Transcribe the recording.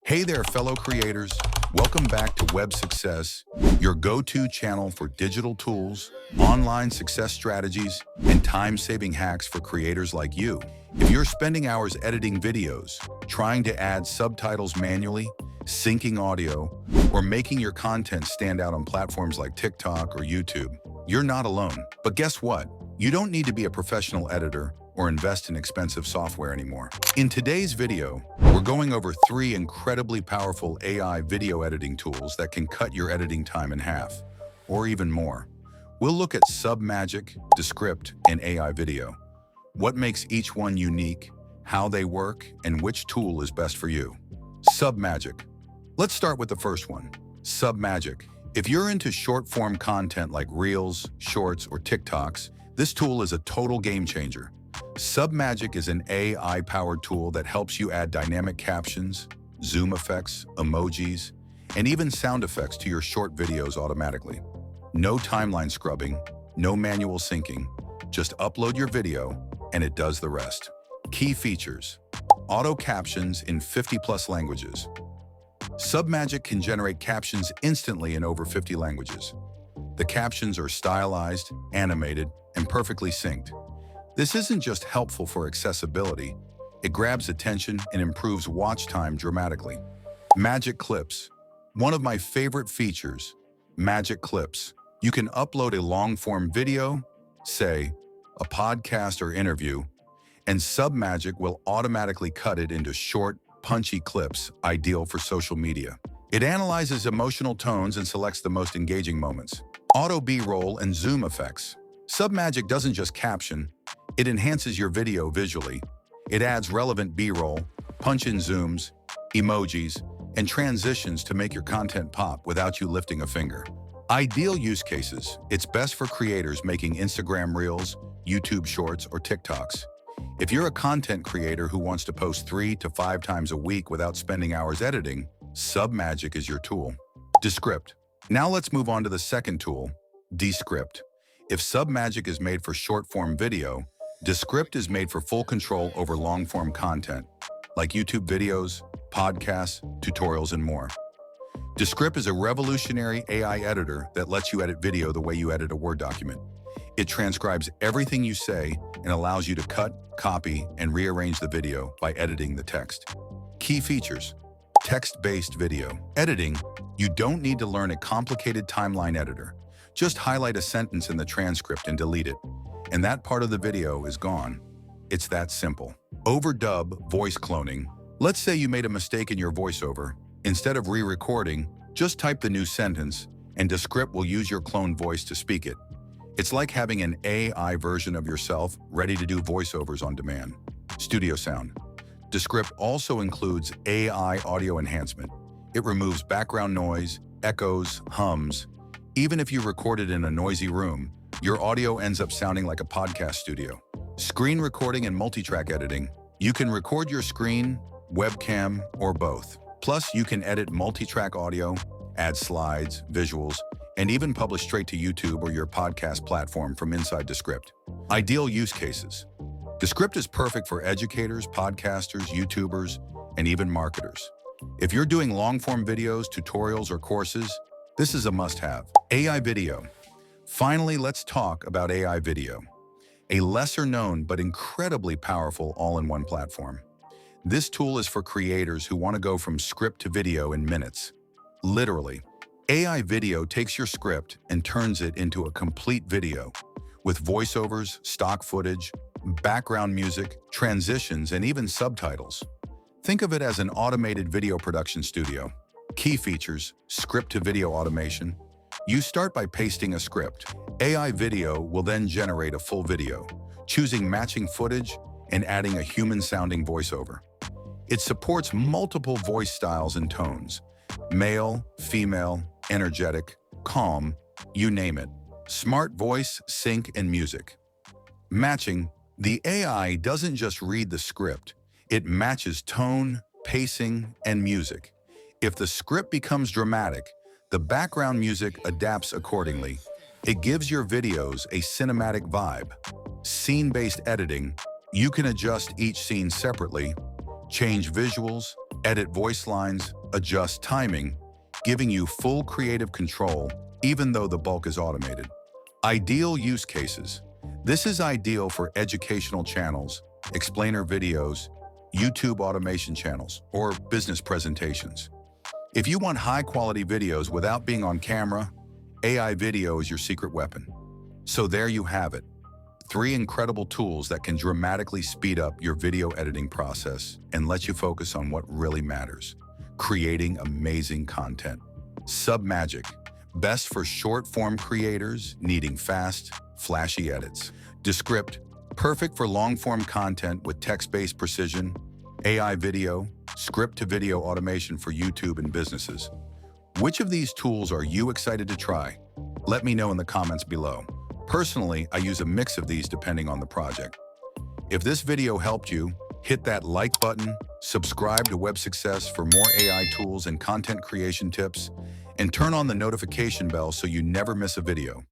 Hey there, fellow creators. Welcome back to Web Success, your go-to channel for digital tools, online success strategies, and time-saving hacks for creators like you. If you're spending hours editing videos, trying to add subtitles manually, syncing audio, or making your content stand out on platforms like TikTok or YouTube, you're not alone. But guess what? You don't need to be a professional editor or invest in expensive software anymore. In today's video, we're going over 3 incredibly powerful AI video editing tools that can cut your editing time in half, or even more. We'll look at Submagic, Descript, and AI Video. What makes each one unique, how they work, and which tool is best for you. Submagic. Let's start with the first one, Submagic. If you're into short-form content like Reels, Shorts, or TikToks, this tool is a total game changer. Submagic is an AI-powered tool that helps you add dynamic captions, zoom effects, emojis, and even sound effects to your short videos automatically. No timeline scrubbing, no manual syncing, just upload your video and it does the rest. Key features: auto captions in 50+ languages. Submagic can generate captions instantly in over 50 languages. The captions are stylized, animated, and perfectly synced. This isn't just helpful for accessibility, it grabs attention and improves watch time dramatically. Magic Clips. One of my favorite features, Magic Clips. You can upload a long-form video, say, a podcast or interview, and Submagic will automatically cut it into short, punchy clips, ideal for social media. It analyzes emotional tones and selects the most engaging moments. Auto B-roll and zoom effects. Submagic doesn't just caption, it enhances your video visually. It adds relevant B-roll, punch-in zooms, emojis, and transitions to make your content pop without you lifting a finger. Ideal use cases. It's best for creators making Instagram Reels, YouTube Shorts, or TikToks. If you're a content creator who wants to post 3 to 5 times a week without spending hours editing, Submagic is your tool. Descript. Now let's move on to the second tool, Descript. If Submagic is made for short-form video, Descript is made for full control over long-form content, like YouTube videos, podcasts, tutorials, and more. Descript is a revolutionary AI editor that lets you edit video the way you edit a Word document. It transcribes everything you say and allows you to cut, copy, and rearrange the video by editing the text. Key features: text-based video editing. You don't need to learn a complicated timeline editor. Just highlight a sentence in the transcript and delete it, and that part of the video is gone. It's that simple. Overdub voice cloning. Let's say you made a mistake in your voiceover. Instead of re-recording, just type the new sentence, and Descript will use your cloned voice to speak it. It's like having an AI version of yourself ready to do voiceovers on demand. Studio sound. Descript also includes AI audio enhancement. It removes background noise, echoes, hums. Even if you record it in a noisy room, your audio ends up sounding like a podcast studio. Screen recording and multitrack editing. You can record your screen, webcam, or both. Plus, you can edit multitrack audio, add slides, visuals, and even publish straight to YouTube or your podcast platform from inside Descript. Ideal use cases. Descript is perfect for educators, podcasters, YouTubers, and even marketers. If you're doing long-form videos, tutorials, or courses, this is a must-have. AI Video. Finally, let's talk about AI Video, a lesser-known but incredibly powerful all-in-one platform. This tool is for creators who want to go from script to video in minutes. Literally, AI Video takes your script and turns it into a complete video with voiceovers, stock footage, background music, transitions, and even subtitles. Think of it as an automated video production studio. Key features: script-to-video automation. You start by pasting a script. AI Video will then generate a full video, choosing matching footage and adding a human-sounding voiceover. It supports multiple voice styles and tones: male, female, energetic, calm, you name it. Smart voice, sync, and music. Matching. The AI doesn't just read the script, it matches tone, pacing, and music. If the script becomes dramatic, the background music adapts accordingly. It gives your videos a cinematic vibe. Scene-based editing. You can adjust each scene separately, change visuals, edit voice lines, adjust timing, giving you full creative control even though the bulk is automated. Ideal use cases. This is ideal for educational channels, explainer videos, YouTube automation channels, or business presentations. If you want high-quality videos without being on camera, AI video is your secret weapon. So there you have it. 3 incredible tools that can dramatically speed up your video editing process and let you focus on what really matters: creating amazing content. Submagic, best for short-form creators needing fast, flashy edits. Descript, perfect for long-form content with text-based precision, AI video, script-to-video automation for YouTube and businesses. Which of these tools are you excited to try? Let me know in the comments below. Personally, I use a mix of these depending on the project. If this video helped you, hit that like button, subscribe to Web Success for more AI tools and content creation tips, and turn on the notification bell so you never miss a video.